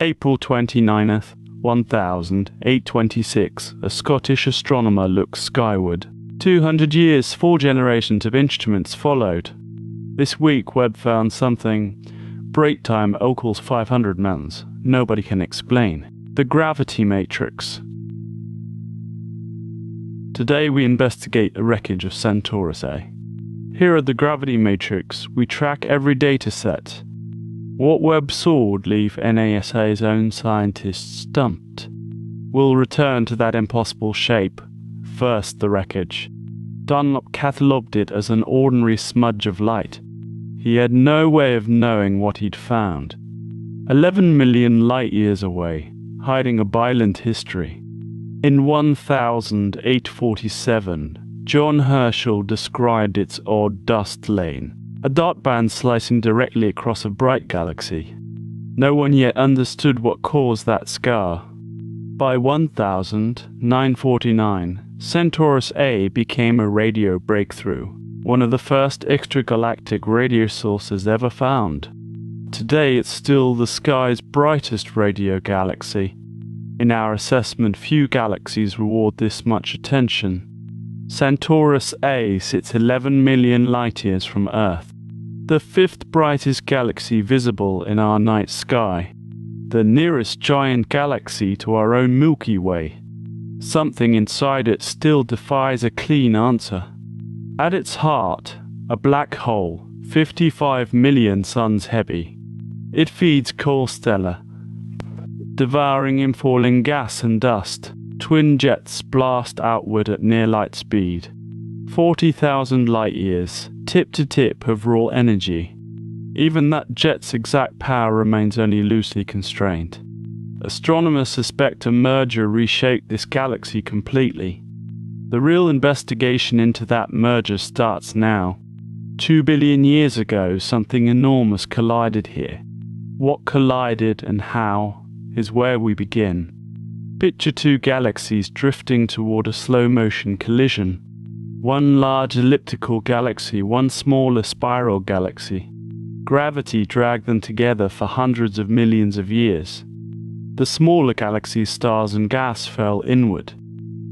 April 29th, 1826, a Scottish astronomer looks skyward. 200 years, 4 generations of instruments followed. This week, Webb found something break time equals 500 mountains. Nobody can explain. The gravity matrix. Today we investigate the wreckage of Centaurus A. Here at the gravity matrix, we track every data set. What Webb saw would leave NASA's own scientists stumped. We'll return to that impossible shape. First, the wreckage. Dunlop catalogued it as an ordinary smudge of light. He had no way of knowing what he'd found. 11 million light-years away, hiding a violent history. In 1847, John Herschel described its odd dust lane, a dot band slicing directly across a bright galaxy. No one yet understood what caused that scar. By 1949, Centaurus A became a radio breakthrough, one of the first extragalactic radio sources ever found. Today it's still the sky's brightest radio galaxy. In our assessment, few galaxies reward this much attention. Centaurus A sits 11 million light-years from Earth, the 5th brightest galaxy visible in our night sky, the nearest giant galaxy to our own Milky Way. Something inside it still defies a clean answer. At its heart, a black hole, 55 million suns heavy. It feeds coal stellar, devouring infalling gas and dust. Twin jets blast outward at near light speed. 40,000 light-years, tip to tip of raw energy. Even that jet's exact power remains only loosely constrained. Astronomers suspect a merger reshaped this galaxy completely. The real investigation into that merger starts now. 2 billion years ago, something enormous collided here. What collided and how is where we begin. Picture 2 galaxies drifting toward a slow-motion collision. One large elliptical galaxy, one smaller spiral galaxy. Gravity dragged them together for hundreds of millions of years. The smaller galaxy's stars and gas fell inward.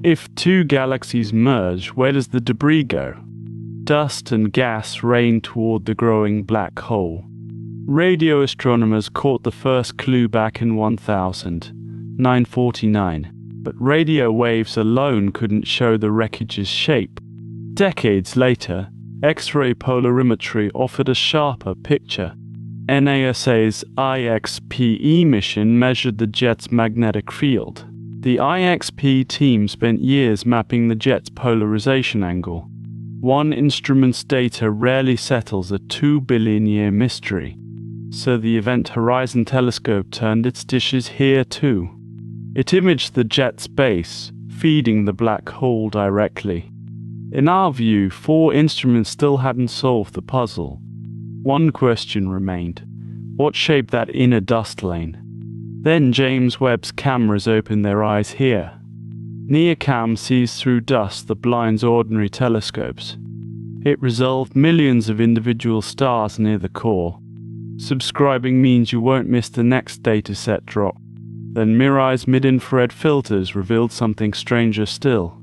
If 2 galaxies merge, where does the debris go? Dust and gas rain toward the growing black hole. Radio astronomers caught the first clue back in 1949, but radio waves alone couldn't show the wreckage's shape. Decades later, X-ray polarimetry offered a sharper picture. NASA's IXPE mission measured the jet's magnetic field. The IXPE team spent years mapping the jet's polarization angle. One instrument's data rarely settles a 2 billion-year mystery. So the Event Horizon Telescope turned its dishes here too. It imaged the jet's base, feeding the black hole directly. In our view, 4 instruments still hadn't solved the puzzle. One question remained: what shaped that inner dust lane? Then James Webb's cameras opened their eyes here. NIRCam sees through dust that blinds ordinary telescopes. It resolved millions of individual stars near the core. Subscribing means you won't miss the next dataset drop. Then MIRI's mid-infrared filters revealed something stranger still.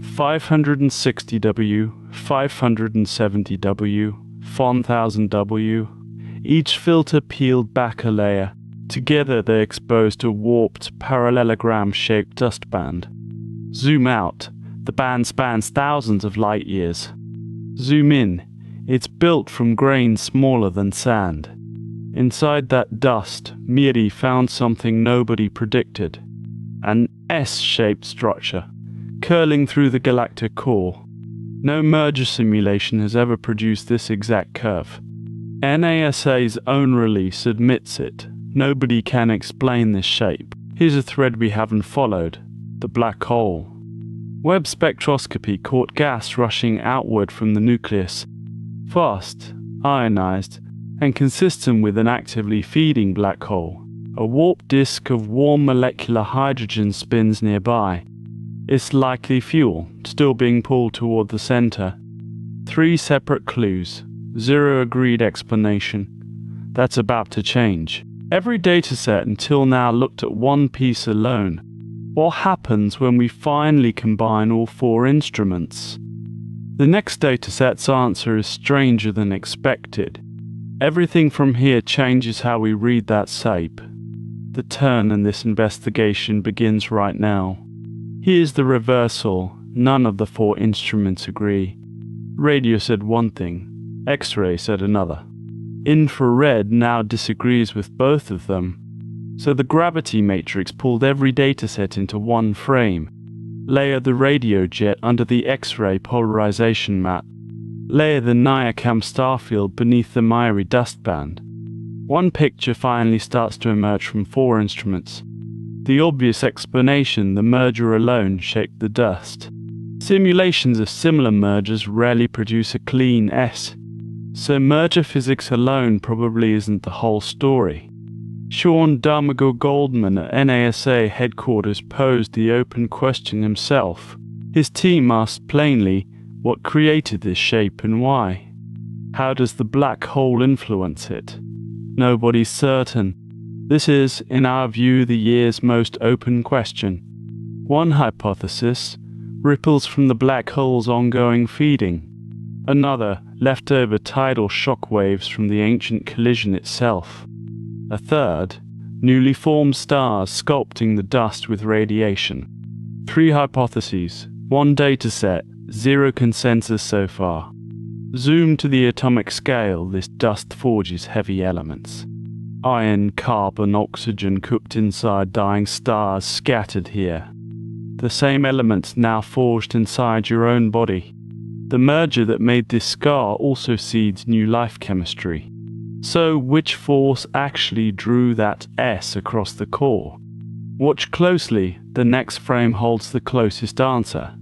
560W, 570W, 1000W. Each filter peeled back a layer. Together they exposed a warped, parallelogram-shaped dust band. Zoom out. The band spans thousands of light-years. Zoom in. It's built from grains smaller than sand. Inside that dust, MIRI found something nobody predicted. An S-shaped structure, curling through the galactic core. No merger simulation has ever produced this exact curve. NASA's own release admits it. Nobody can explain this shape. Here's a thread we haven't followed: the black hole. Webb spectroscopy caught gas rushing outward from the nucleus. Fast, ionized, and consistent with an actively feeding black hole. A warped disk of warm molecular hydrogen spins nearby. It's likely fuel, still being pulled toward the center. 3 separate clues, 0 agreed explanation. That's about to change. Every dataset until now looked at one piece alone. What happens when we finally combine all four instruments? The next dataset's answer is stranger than expected. Everything from here changes how we read that shape. The turn in this investigation begins right now. Here's the reversal. None of the four instruments agree. Radio said one thing, X-ray said another. Infrared now disagrees with both of them. So the gravity matrix pulled every dataset into one frame. Layer the radio jet under the X-ray polarization mat. Layer the NIRCam starfield beneath the MIRI dustband. One picture finally starts to emerge from four instruments. The obvious explanation, the merger alone shaped the dust. Simulations of similar mergers rarely produce a clean S. So merger physics alone probably isn't the whole story. Sean Goldman at NASA headquarters posed the open question himself. His team asked plainly, what created this shape and why? How does the black hole influence it? Nobody's certain. This is, in our view, the year's most open question. One hypothesis, ripples from the black hole's ongoing feeding. Another, leftover tidal shock waves from the ancient collision itself. A third, newly formed stars sculpting the dust with radiation. Three hypotheses, one dataset, zero consensus so far. Zoomed to the atomic scale, this dust forges heavy elements. Iron, carbon, oxygen cooked inside dying stars scattered here. The same elements now forged inside your own body. The merger that made this scar also seeds new life chemistry. So, which force actually drew that S across the core? Watch closely, the next frame holds the closest answer.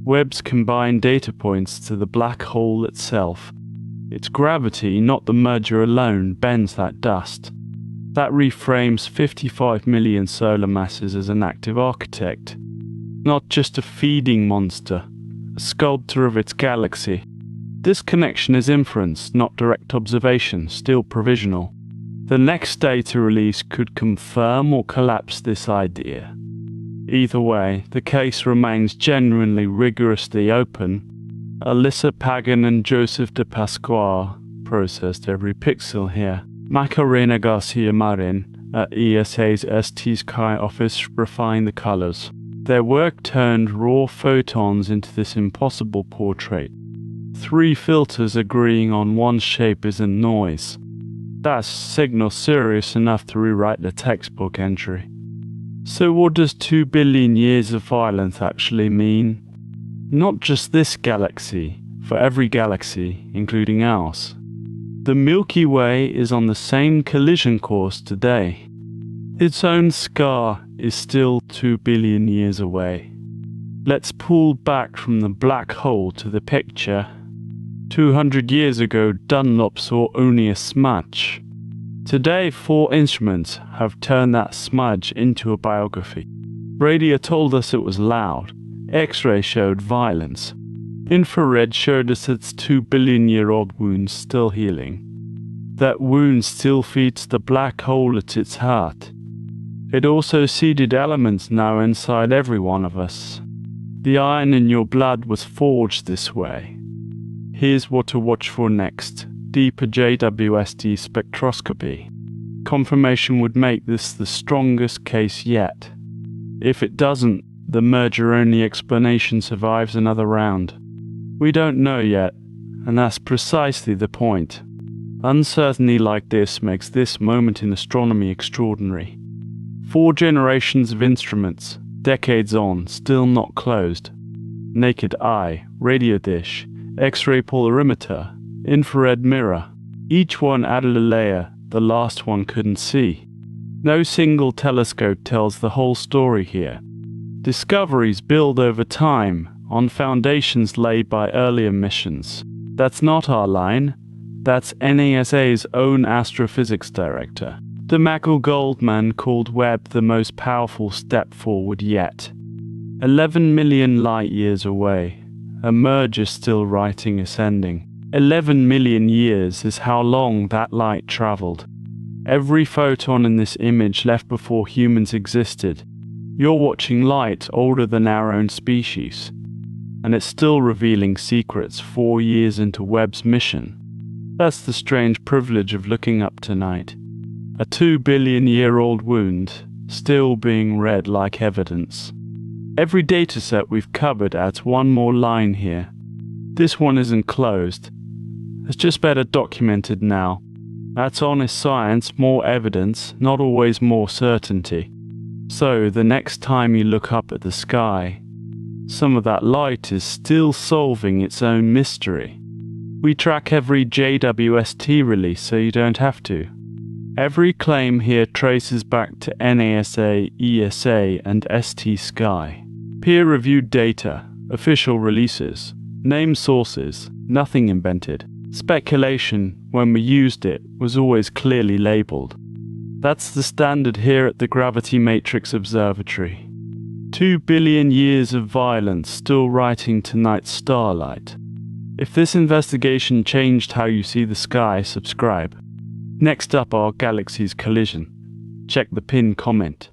Webb's combined data points to the black hole itself. Its gravity, not the merger alone, bends that dust. That reframes 55 million solar masses as an active architect. Not just a feeding monster, a sculptor of its galaxy. This connection is inference, not direct observation, still provisional. The next data release could confirm or collapse this idea. Either way, the case remains genuinely rigorously open. Alyssa Pagan and Joseph de Pasquale processed every pixel here. Macarena Garcia Marin at ESA's ST Sky office refined the colors. Their work turned raw photons into this impossible portrait. Three filters agreeing on one shape isn't noise. That's signal serious enough to rewrite the textbook entry. So what does 2 billion years of violence actually mean? Not just this galaxy, for every galaxy, including ours. The Milky Way is on the same collision course today. Its own scar is still 2 billion years away. Let's pull back from the black hole to the picture. 200 years ago, Dunlop saw only a smudge. Today, 4 instruments have turned that smudge into a biography. Radio told us it was loud. X-ray showed violence. Infrared showed us its 2 billion-year-old wound still healing. That wound still feeds the black hole at its heart. It also seeded elements now inside every one of us. The iron in your blood was forged this way. Here's what to watch for next. Deeper JWST spectroscopy. Confirmation would make this the strongest case yet. If it doesn't, the merger-only explanation survives another round. We don't know yet, and that's precisely the point. Uncertainty like this makes this moment in astronomy extraordinary. 4 generations of instruments, decades on, still not closed. Naked eye, radio dish, X-ray polarimeter, infrared mirror. Each one added a layer the last one couldn't see. No single telescope tells the whole story here. Discoveries build over time on foundations laid by earlier missions. That's not our line. That's NASA's own astrophysics director. Goldman called Webb the most powerful step forward yet. 11 million light-years away. A merger still writing ascending. 11 million years is how long that light traveled. Every photon in this image left before humans existed. You're watching light older than our own species, and it's still revealing secrets 4 years into Webb's mission. That's the strange privilege of looking up tonight. A 2-billion-year-old wound, still being read like evidence. Every dataset we've covered adds one more line here. This one isn't closed. It's just better documented now. That's honest science, more evidence, not always more certainty. So, the next time you look up at the sky, some of that light is still solving its own mystery. We track every JWST release so you don't have to. Every claim here traces back to NASA, ESA, and ST Sky. Peer-reviewed data, official releases, named sources, nothing invented. Speculation, when we used it, was always clearly labeled. That's the standard here at the Gravity Matrix Observatory. 2 billion years of violence still writing tonight's starlight. If this investigation changed how you see the sky, subscribe. Next up, our galaxy's collision. Check the pinned comment.